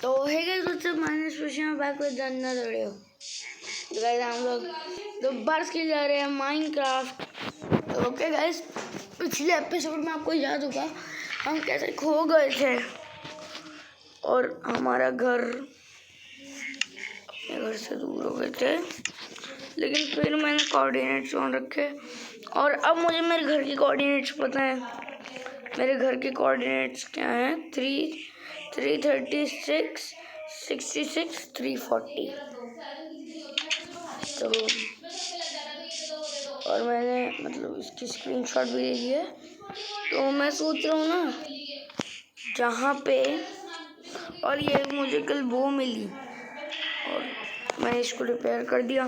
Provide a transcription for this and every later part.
तो hey guys what's up, मैंने सोचा बैक विद अनदर वीडियो। तो गाइस हम लोग दोबारा खेल जा रहे हैं माइनक्राफ्ट। तो ओके गाइस, पिछले एपिसोड में आपको याद होगा हम कैसे खो गए थे और हमारा घर अपने घर से दूर हो गए थे, लेकिन फिर मैंने कोऑर्डिनेट्स ऑन रखे और अब मुझे मेरे घर की कोऑर्डिनेट्स पता है। मेरे घर के कोऑर्डिनेट्स क्या हैं? 336 66 340। तो और मैंने मतलब इसकी स्क्रीनशॉट भी ले ली है। तो मैं सोच रहा हूँ ना जहाँ पे, और ये मुझे कल वो मिली और मैंने इसको रिपेयर कर दिया।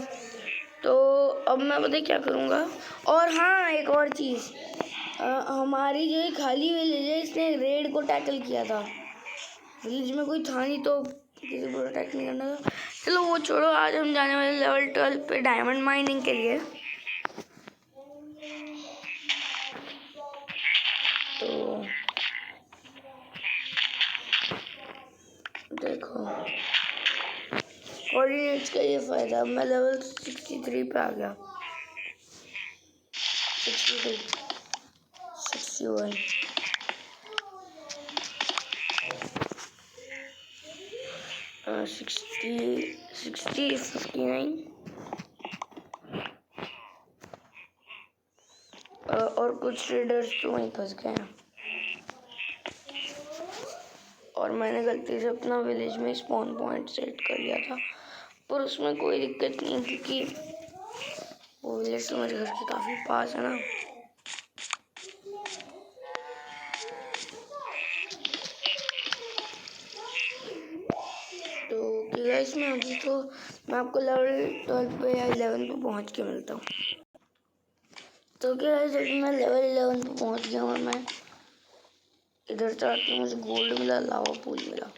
तो अब मैं पता क्या करूँगा। और हाँ, एक और चीज़, हमारी जो खाली विलेज है इसने रेड को टैकल किया था। विलेज में कोई था नहीं तो किसी को अटैक नहीं करना था। चलो वो छोड़ो, आज हम जाने वाले लेवल 12 पे डायमंड माइनिंग के लिए। तो देखो कोऑर्डिनेट्स का ये फायदा, मैं लेवल 63 पे आ गया। 62 61 60 60 59 और कुछ ट्रेडर्स तो वहीं फंस गए हैं। और मैंने गलती से अपना विलेज में स्पॉन पॉइंट सेट कर लिया था, पर उसमें कोई दिक्कत नहीं क्योंकि वो विलेज तो मेरे घर के काफ़ी पास है ना। तो गाइस मैं अभी तो मैं आपको लेवल 12 पे या 11 पे पहुंच के मिलता हूँ। तो क्या गाइस, मैं लेवल 11 पे पहुंच गया और मैं इधर से आके मुझे गोल्ड मिला, लावा पूल मिला।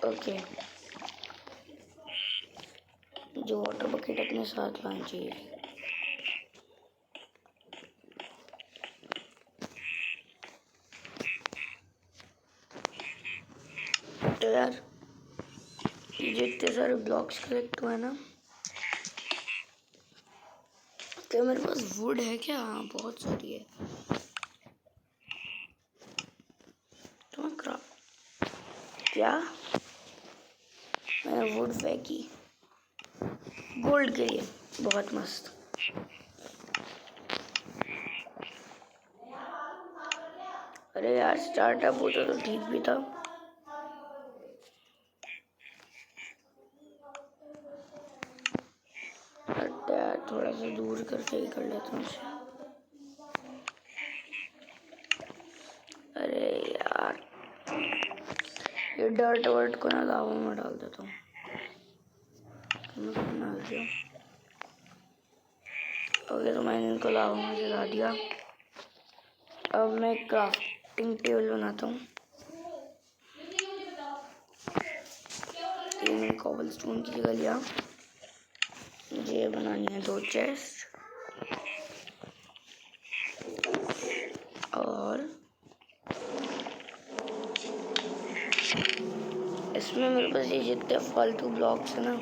ओके, जो वाटर बकेट अपने साथ लाना चाहिए। तो यार ये जो इतने सारे ब्लॉक्स कलेक्ट हुए ना, क्या मेरे पास वुड है क्या? हाँ, बहुत सारी है। तो मैं क्या मैंने वुड फेंकी गोल्ड के लिए, बहुत मस्त। अरे यार, स्टार्टअप होता तो ठीक भी था। यार थोड़ा सा दूर करके ही कर लेता हूँ इसे। अरे यार, ये डर्ट वर्ट को ना लावा में डाल देता हूँ। ओके, तो मैंने इनको लावा में जला दिया। अब मैं क्राफ्टिंग टेबल बनाता हूँ। ये मैंने कॉबलस्टोन की जगह लिया। मुझे ये बनानी है 2 चेस्ट और इसमें मेरे पास ये जितने फालतू ब्लॉक्स है ना,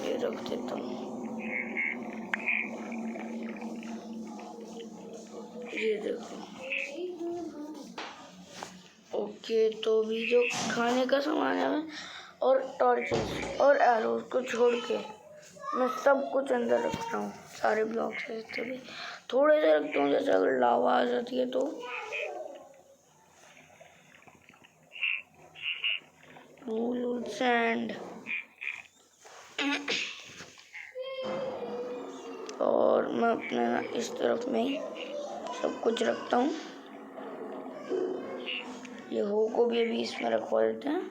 ये रख देता हूँ। ये देखो। ओके, तो भी जो खाने का सामान है और टॉर्चेस और एरोज को छोड़ के मैं सब कुछ अंदर रखता हूँ। सारे ब्लॉक्स है जितने भी, थोड़े से रखता हूँ, जैसे अगर लावा आ जाती है तो। वूल सैंड और मैं अपने इस तरफ में ही सब कुछ रखता हूँ। ये हो को भी अभी इसमें रखवा देते हैं।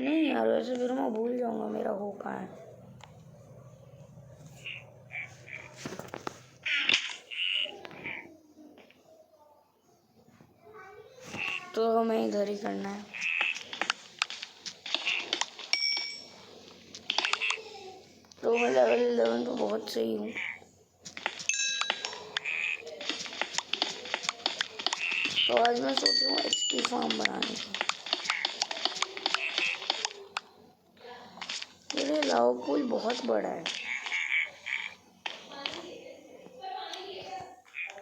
नहीं यार, वैसे फिर मैं भूल जाऊंगा मेरा हो कहाँ है। तो हमें इधर ही करना है। तो मैं लेवल 11 पे बहुत सही हूँ। तो आज मैं सोच रहा हूँ एक्सपी फार्म बनाने की। मेरे लावा पूल बहुत बड़ा है।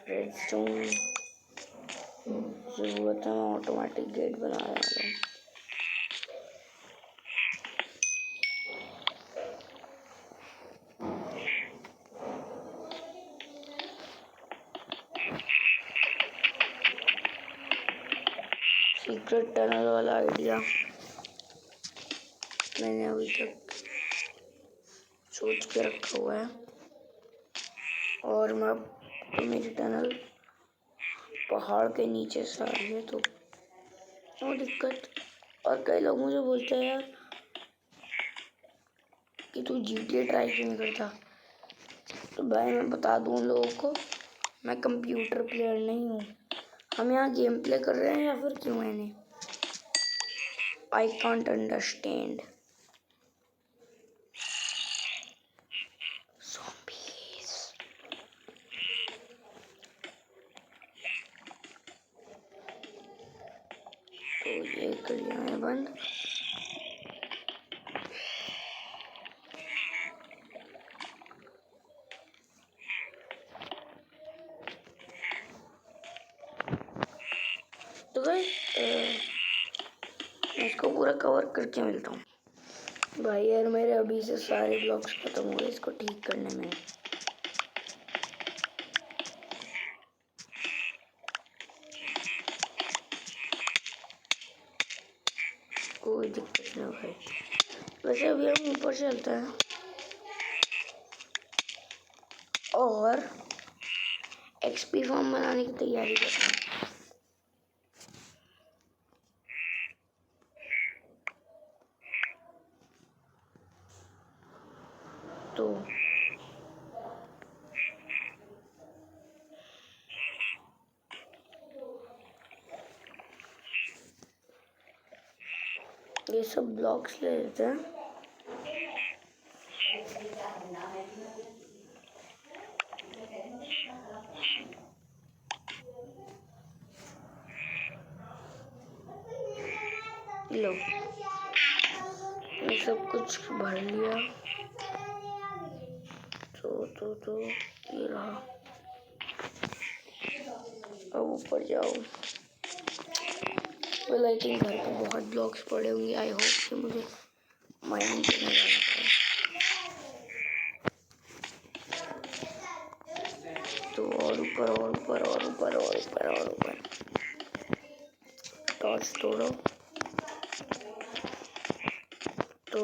रेडस्टोन जरूरत है, मैं ऑटोमेटिक गेट बनाने वाला हूँ। सीक्रेट टनल वाला आइडिया मैंने अभी तक सोच के रखा हुआ है, और मैं तो मेरी टनल पहाड़ के नीचे से आ रही है, तो नो दिक्कत। और कई लोग मुझे बोलते हैं यार कि तू GTA ट्राई क्यों नहीं करता। तो भाई मैं बता दूं उन लोगों को, मैं कंप्यूटर प्लेयर नहीं हूँ। हम यहाँ गेम प्ले कर रहे हैं या फिर क्यों है नहीं, आई कांट अंडरस्टैंड। तो ये कर लिया है बंद। तो भाई मैं इसको पूरा कवर करके मिलता हूँ। भाई यार मेरे अभी से सारे ब्लॉक्स खत्म हो गए इसको ठीक करने में। कोई दिक्कत नहीं भाई। वैसे अभी हम ऊपर चलते हैं और एक्सपी फार्म बनाने की तैयारी करते हैं। तो ये सब ब्लॉक्स ले लेते हैं। लो ये सब कुछ भर लिया। तो ये रहा। अब ऊपर जाओ। वेल आई थिंक घर पे बहुत ब्लॉक्स पड़े होंगे। आई होप कि मुझे माइनिंग करने जाना पड़े। तो और ऊपर और ऊपर और ऊपर और ऊपर और ऊपर। टॉर्च तोड़ो। तो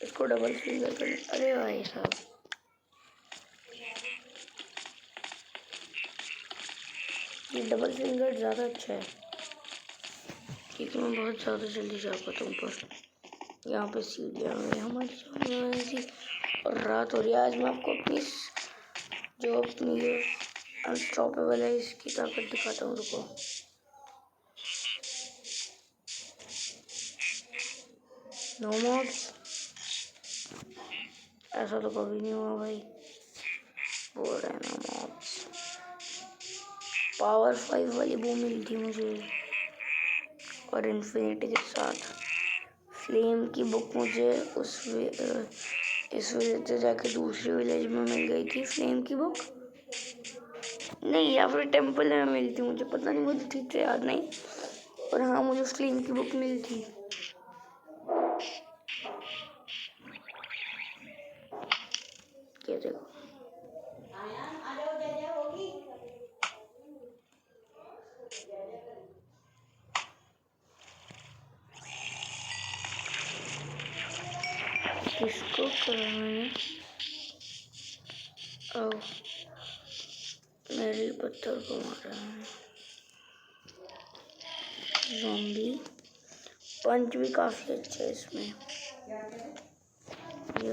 इसको डबल फिंगर कर। अरे भाई साहब ये डबल फिंगर ज़्यादा अच्छा है क्योंकि मैं बहुत ज़्यादा जल्दी जा पाता हूँ। पर यहाँ पे सीढ़ियाँ हैं हमारी सामने थी और रात हो रही है। आज मैं आपको अपनी जो अपनी ये अनस्टॉपेबल है इसकी ताकत दिखाता हूँ। रुको। नो मॉब्स, ऐसा तो कभी नहीं हुआ भाई। बोल रहे हैं नो मॉब्स। पावर 5 वाली वो मिली थी मुझे और इन्फिनिटी के साथ फ्लेम की बुक मुझे इस वजह से जाके दूसरे विलेज में मिल गई थी। फ्लेम की बुक नहीं, या फिर टेम्पल में मिली थी, मुझे पता नहीं, मुझे ठीक से याद नहीं। और हाँ मुझे फ्लेम की बुक मिली थी। ये देखो किसको करा मैंने। ओ मेरे पत्थर को मारा है। ज़ॉम्बी पंच भी काफी अच्छा है इसमें। ये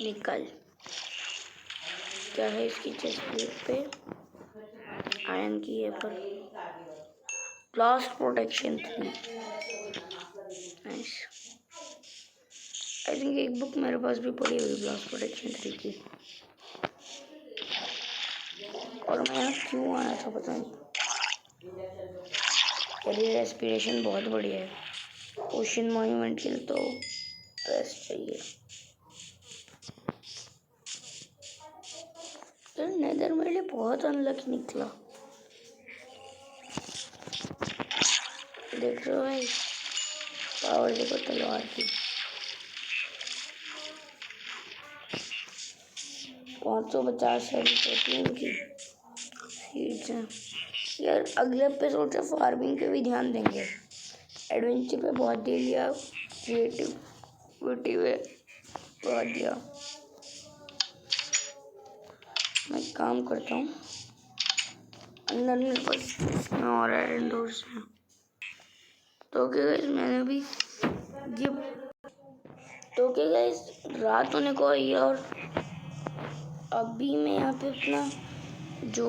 निकल। क्या है इसकी चेस्ट प्लेट पे? आयरन की है पर blast protection 3। Nice. I think एक बुक मेरे पास भी पड़ी हुई ब्लास्ट प्रोटेक्शन 3 की। और मैं यहाँ क्यों आया था पता नहीं। ये रेस्पिरेशन बहुत बढ़िया है। ओशन मॉन्यूमेंट के लिए तो रेस्ट चाहिए। नेदर मेरे लिए बहुत अनलकी निकला। देख रहे हो भाई, पावर देखो तलवार की। 550 प्रोटीन की सीड्स हैं यार। अगले एपिसोड से फार्मिंग पे भी ध्यान देंगे। एडवेंचर पे बहुत दे लिया, क्रिएटिविटी पे बहुत दिया। मैं काम करता हूँ अंदर मेरे पास और आयरन डोर्स हैं। तो क्या गाइस, मैंने भी ये तो क्या गाइस, रात होने को आई है और अभी मैं यहाँ पे अपना जो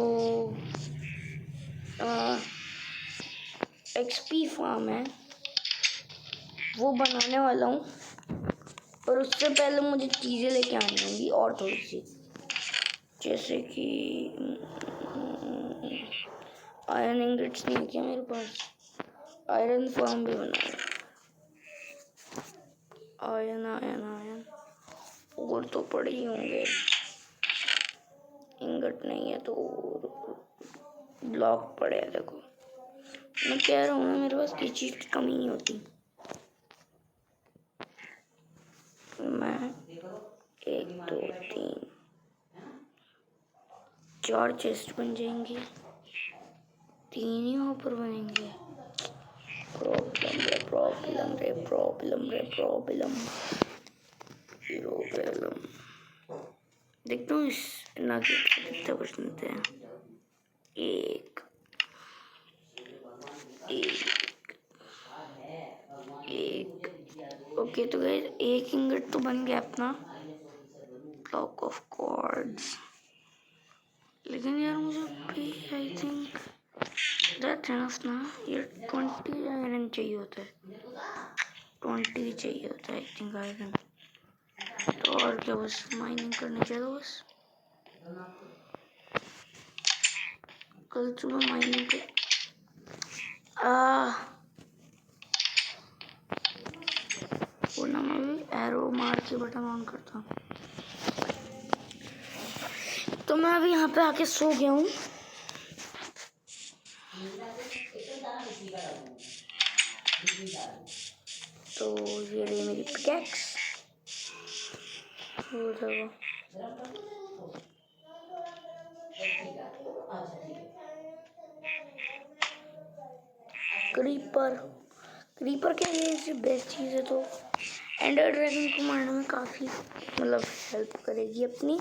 एक्सपी फार्म है वो बनाने वाला हूँ। पर उससे पहले मुझे चीज़ें लेके आनी होंगी और थोड़ी सी, जैसे कि आयरन इंगेट्स नहीं है क्या मेरे पास? आयरन फार्म भी बनाना। आयरन आयरन आयरन और तो पड़े ही होंगे। इंगट नहीं है तो ब्लॉक पड़े है। देखो मैं कह रहा हूँ ना, मेरे पास किसी चीज़ की कमी नहीं होती। मैं 1 2 3 4 चेस्ट बन जाएंगे, 3 ही ऊपर बनेंगे। प्रॉब्लम रे प्रॉब्लम रे प्रॉब्लम रे प्रॉब्लम प्रॉब्लम। देखता हूँ इस नगेट से कितना कुछ मिलते हैं। एक ओके। तो गाइस एक इंगट तो बन गया अपना। Block of cords. लेकिन यार मुझे भी आई थिंक दैट एनफ ना। ये 20 आयरन चाहिए होता है, 20 चाहिए होता है आई थिंक आयरन। तो और क्या, बस माइनिंग करने चलो। बस कल सुबह माइनिंग कर वो ना मैं भी एरो मार के बटन ऑन करता हूँ। तो मैं अभी यहाँ पे आके सो गया हूँ। तो ये रही मेरी पिकैक्स। क्रीपर क्रीपर के लिए इससे बेस्ट चीज़ है तो एंडर ड्रैगन को मारने में काफ़ी मतलब हेल्प करेगी अपनी।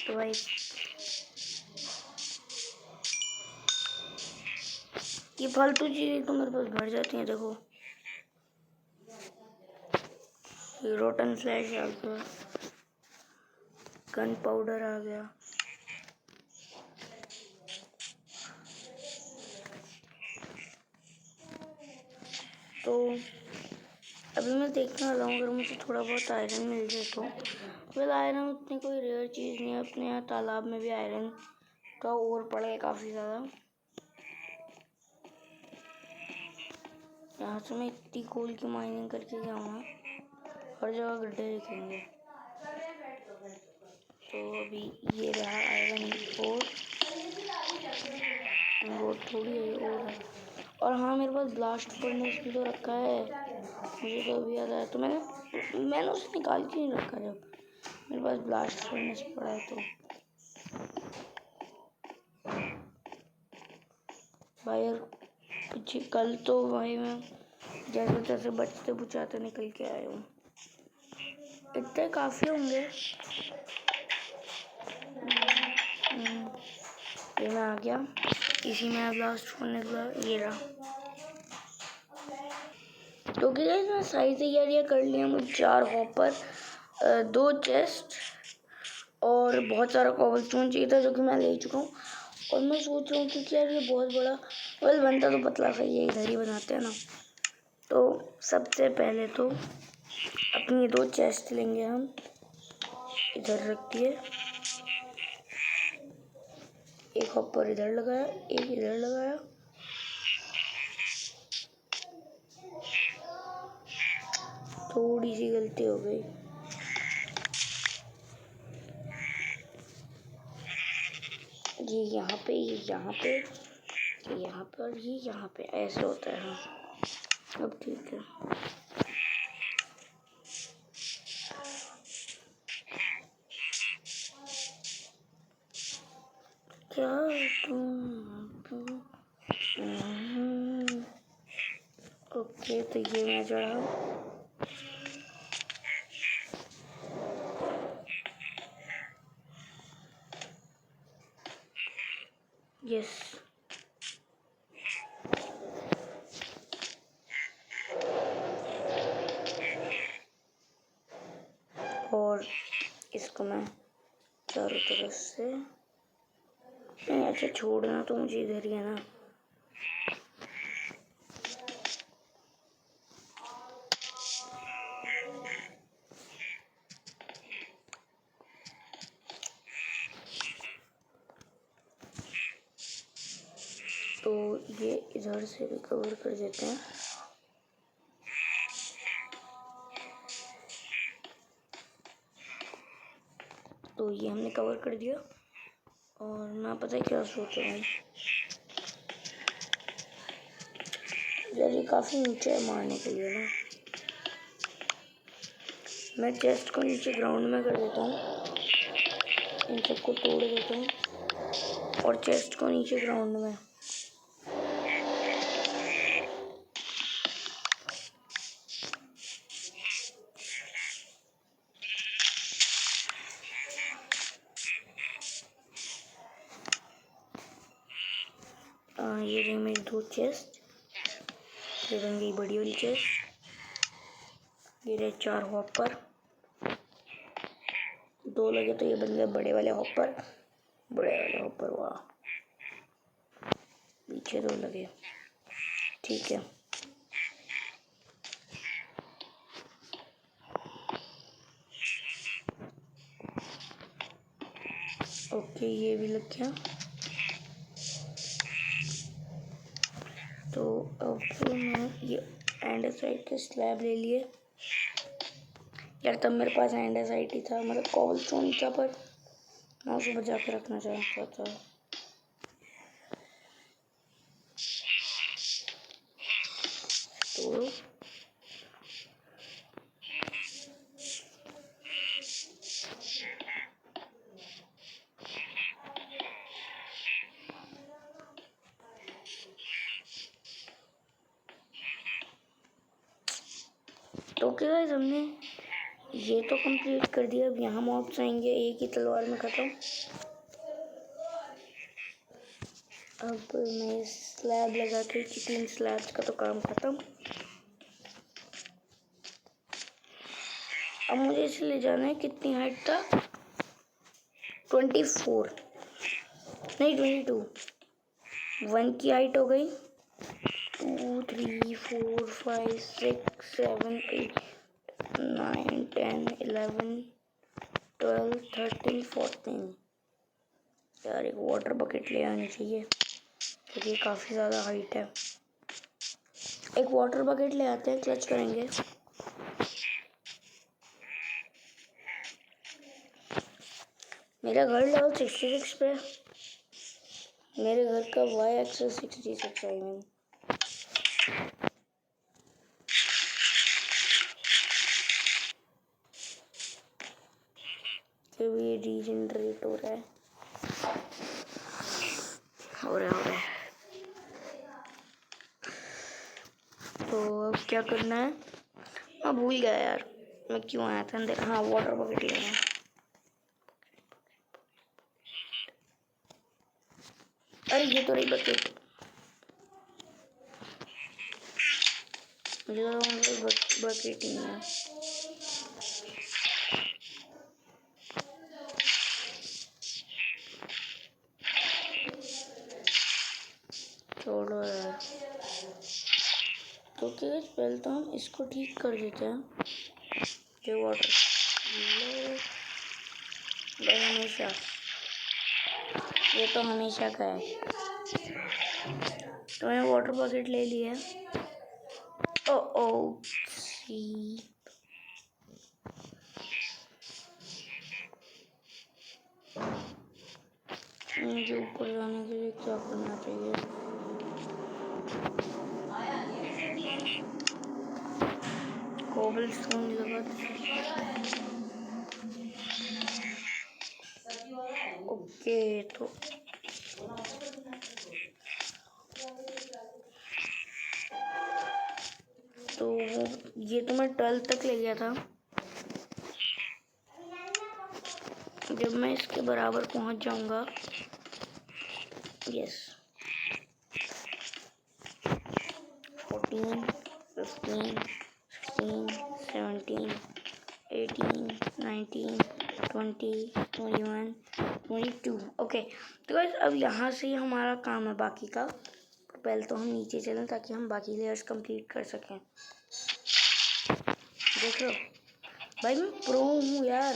तो भाई ये फालतू चीज़ें तो मेरे पास भर जाती हैं। देखो ये रोटन फ्लैश आ गया, गन पाउडर आ गया। तो अभी मैं देखने वाला हूँ, अगर मुझे थोड़ा बहुत आयरन मिल जाए तो। वेल आयरन उतनी कोई रेयर चीज़ नहीं है। अपने यहाँ तालाब में भी आयरन का और पड़ा है काफ़ी ज़्यादा। यहाँ से मैं इतनी कोल की माइनिंग करके जाऊँगा, हर जगह गड्ढे दिखेंगे। तो अभी ये रहा आयरन और थोड़ी है और हाँ मेरे पास ब्लास्ट फर्नेस भी तो रखा है, मुझे तो अभी याद आया। तो मैंने उसे निकाल के नहीं रखा जब मेरे पास ब्लास्ट फर्नेस पड़ा है। तो भाई यार पीछे कल तो भाई मैं जैसे तैसे बचते बुचाते निकल के आया हूँ। इतने काफ़ी होंगे। ये मैं आ गया, इसी में ब्लास्ट फर्नेस ये रहा। तो गाइस मैं सारी तैयारियां कर ली। मुझे 4 हॉपर 2 चेस्ट और बहुत सारा कॉबलस्टोन चाहिए था जो कि मैं ले चुका हूँ। और मैं सोच रहा हूँ क्योंकि यार ये बहुत बड़ा बनता तो पतला सा ही है, इधर ही बनाते हैं ना। तो सबसे पहले तो अपनी 2 चेस्ट लेंगे हम, इधर रख दिए, एक हॉपर इधर लगाया, एक इधर लगाया। थोड़ी सी गलती हो गई। ये यहाँ पे, ये यहाँ पे, ये यहाँ पे और ये यहाँ पे, ऐसे होता है। हाँ अब ठीक है। क्या ओके, तो ये मैं चढ़ा। यस, और इसको मैं चारों तरफ से नहीं, अच्छा छोड़ना तो मुझे इधर ही है ना। तो ये इधर से भी कवर कर देते हैं। तो ये हमने कवर कर दिया। और मैं पता है क्या सोच रहा हूँ यार, ये काफ़ी नीचे है मारने के लिए ना। मैं चेस्ट को नीचे ग्राउंड में कर देता हूँ, इन सबको तोड़ देता हूँ और चेस्ट को नीचे ग्राउंड में। ये रही मेरी 2 चेस्ट, ये बन गई बड़ी वाली चेस्ट। ये रहे 4 हॉपर, 2 लगे तो ये बन गए बड़े वाले हॉपर। वाह, पीछे 2 लगे, ठीक है। ओके, ये भी लग गया। तो अब मैं ये एंडेसाइट के स्लैब ले लिए यार। तब मेरे पास एंडेसाइट ही था, मतलब कॉबलस्टोन ही था, पर मैं उसे बचा के रखना चाहता था। तो ओके गाइस, हमने ये तो कंप्लीट कर दिया। अब यहाँ मॉब्स आएंगे, एक ही तलवार में ख़त्म। अब मैं स्लैब लगा के 3 स्लैब्स का तो काम ख़त्म। अब मुझे इसे ले जाना है, कितनी हाइट था, 24 नहीं 22। 1 की हाइट हो गई, 2 3 4 5 6 7 8 9 10 11 12 13 14। यार एक वाटर बकेट ले आनी चाहिए क्योंकि काफ़ी ज़्यादा हाइट है। एक वाटर बकेट ले आते हैं, क्लच करेंगे। मेरा घर लेवल 66 पे, मेरे घर का वाई एक्सेस 66 आई मीन। ये रीजनरेट हो रहा है, हो रहा है। तो अब क्या करना है, मैं भूल गया यार मैं क्यों आया था अंदर। हाँ, वाटर बकेट लेना है। अरे ये तो रही बकेट, मुझे बकेट ही नहीं है। पहले तो हम इसको ठीक कर देते हैं। जो वाटर हमेशा, ये तो हमेशा का है। तो मैंने वाटर बकेट ले लिया। ओ सी मुझे ऊपर जाने के लिए क्या करना चाहिए? कोबलस्टोन लगा। ओके तो ये तो मैं 12 तक ले गया था। जब मैं इसके बराबर पहुंच जाऊंगा, यस 14, 15, 16, 17, 18, 19, 20, 21, 22। ओके तो गाइस अब यहाँ से ही हमारा काम है बाकी का। पहले तो हम नीचे चलें ताकि हम बाकी लेयर्स कंप्लीट कर सकें। देख लो भाई, मैं प्रो हूँ यार,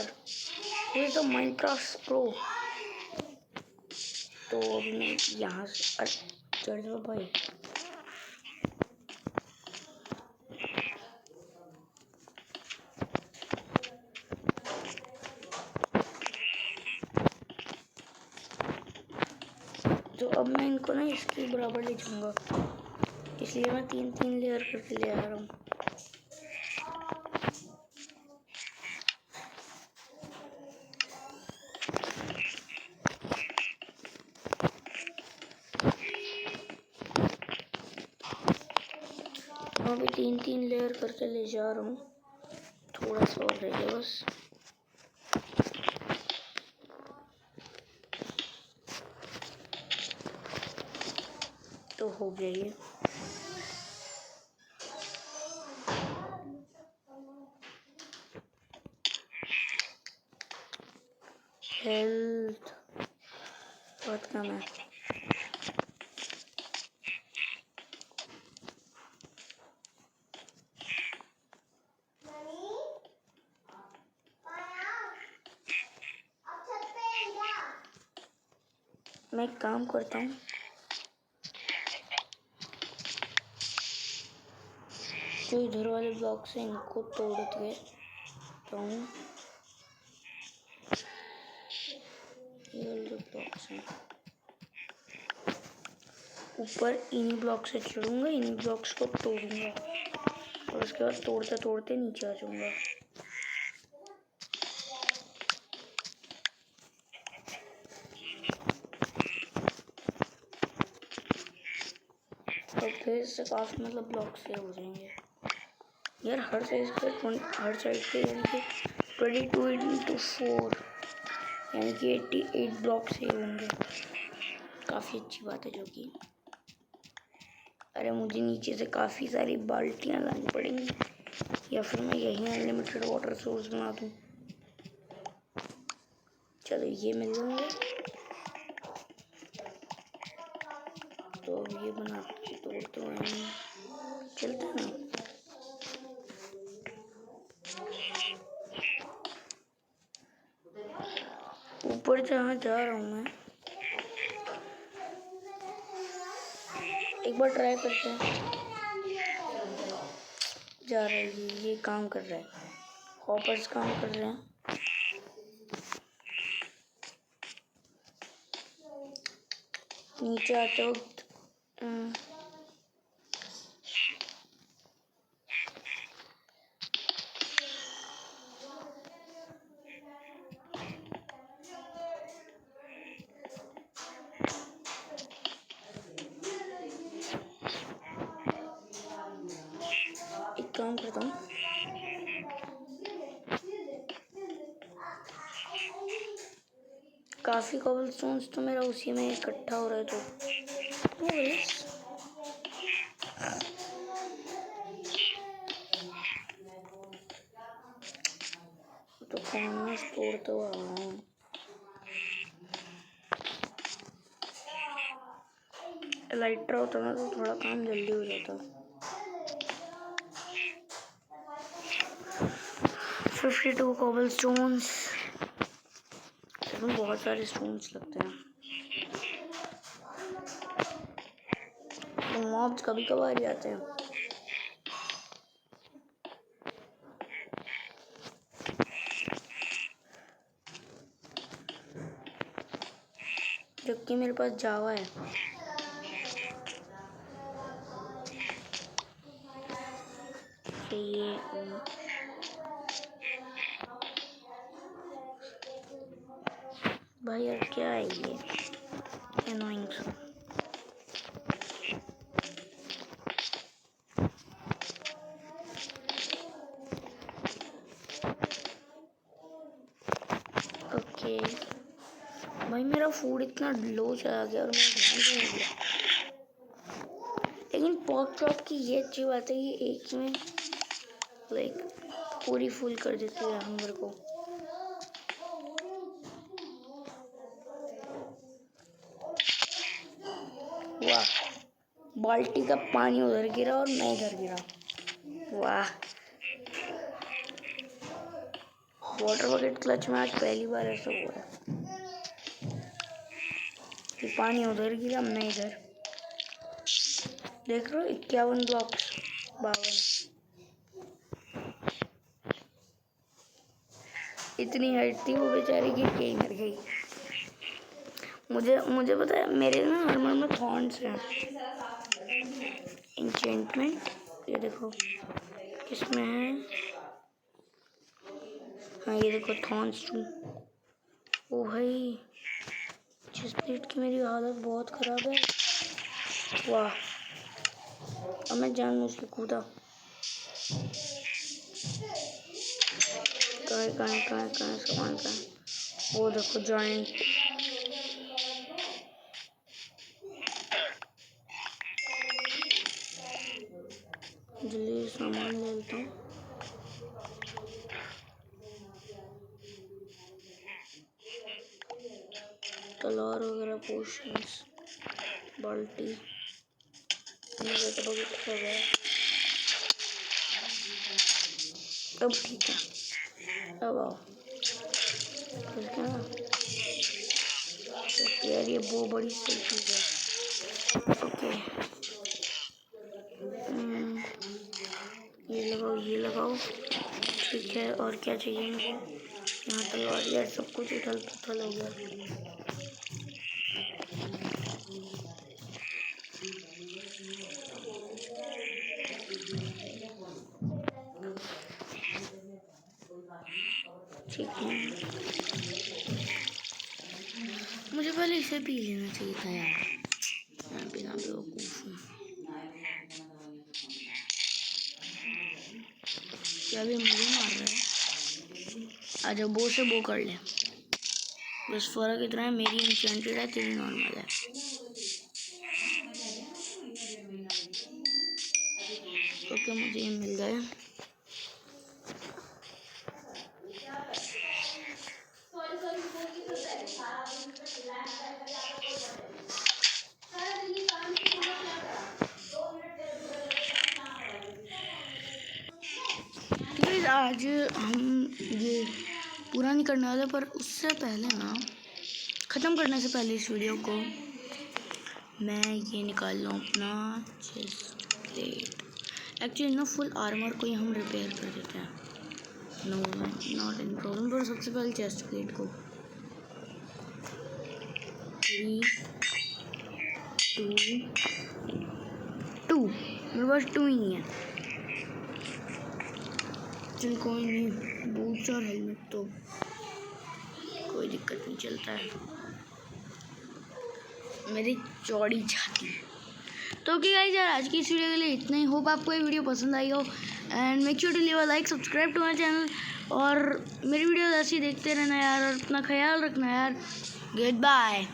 ये तो माइनक्राफ्ट प्रो। तो अभी मैं यहाँ से चढ़ जाओ भाई। तो अब मैं इनको ना इसके बराबर ले जाऊंगा, इसलिए मैं 3-3 लेयर करके ले आ रहा हूँ। अभी 3-3 लेयर करके ले जा रहा हूँ। थोड़ा सा और रह गया बस। तो हो गया ये। हेल्थ बहुत कम है। मैं एक काम करता हूँ, जो इधर वाले ब्लॉक से इनको तोड़ते तो ये वाले ब्लॉक से ऊपर इन्हीं ब्लॉक से चढ़ूंगा, इन्हीं ब्लॉक्स को तोड़ूंगा और उसके बाद तोड़ते तोड़ते नीचे आ जाऊंगा। तो फिर इससे काफ़ी मतलब ब्लॉक सेव हो जाएंगे यार। हर साइड पे यानी कि 22x4 यानी कि 88 ब्लॉक सेव होंगे। काफ़ी अच्छी बात है जो कि। अरे मुझे नीचे से काफ़ी सारी बाल्टियाँ लानी पड़ेंगी या फिर मैं यहीं अनलिमिटेड वाटर सोर्स बना दूँ। चलो ये मिल जाएंगे, तो अब ये बना के तोड़ते हैं, चलते हैं ना। ऊपर जहाँ जा रहा हूँ मैं, एक बार ट्राई करते हैं। जा रहा है ये काम कर रहा है, हॉपर्स काम कर रहे हैं। नीचे आते वक्त एक काम करता हूँ, काफ़ी कॉबलस्टोन्स तो मेरा उसी में इकट्ठा हो रहा है। तो खाना तोड़ते हुए आ रहा हूँ। लाइटर होता ना तो थोड़ा काम जल्दी हो जाता। 52 कॉबल स्टोन्स। इसमें बहुत सारे स्टोन्स लगते हैं। तो मॉब्स कभी कभार ही आते हैं। जबकि मेरे पास जावा है। ये भाई यार क्या है ये एनोइंग सा। ओके भाई मेरा फूड इतना लो चला गया और मैं ध्यान भी नहीं दिया। लेकिन पॉक चॉप की ये अच्छी बात है कि एक में लाइक पूरी फुल कर देती है हंगर को। वाह बाल्टी का पानी उधर गिरा और मैं इधर गिरा। वाह वाटर बकेट क्लच में आज पहली बार ऐसा हुआ है कि पानी उधर गिरा मैं इधर। देख रहे हो 51 ब्लॉक्स 52। इतनी हाइट थी वो बेचारी गिर के मर गई। मुझे पता है मेरे ना आर्मर में थॉर्न्स हैं। इंचेंटमेंट ये देखो किसमें है। हाँ ये देखो थॉर्न्स 2। ओ भाई जिस प्लेट की मेरी हालत बहुत ख़राब है। वाह अब मैं जानबूझ के कूदा। कहाँ सामान कहाँ। वो देखो जॉइंट। जल्दी सामान ले लेता हूँ। तलवार वगैरह पोशंस बाल्टी सब है। अब ठीक है अब आओ यार ये वो बड़ी सही चीज़ है। ओके ये लगाओ ठीक है। और क्या चाहिए मुझे। यहाँ तलवार यार सब कुछ उथल पुथल हो गया। ठीक है मुझे पहले इसे पी लेना चाहिए था यार। मैं बिना बेवकूफ़ हूँ। क्या भी मुझे मार रहा है। आजा बो से बो कर ले। बस फर्क इतना है मेरी इंचेंटेड है तेरी नॉर्मल है। ओके मुझे ये मिल गया। आज हम ये पूरा नहीं करने वाले पर उससे पहले ना ख़त्म करने से पहले इस वीडियो को मैं ये निकाल लूँ अपना चेस्ट प्लेट। एक्चुअली ना फुल आर्मर को ही हम रिपेयर कर देते हैं। No not any problem. पर सबसे पहले चेस्ट प्लेट को 3 2 मेरे पास 2 ही नहीं है। चल कोई नहीं बूट्स और हेलमेट तो कोई दिक्कत नहीं चलता है। मेरी चौड़ी छाती। तो ओके गाइस यार आज की इस वीडियो के लिए इतना ही। होप आपको ये वीडियो पसंद आई हो and make sure to leave a like subscribe to my channel और मेरी वीडियो ऐसे ही देखते रहना यार और अपना ख्याल रखना यार। Good bye.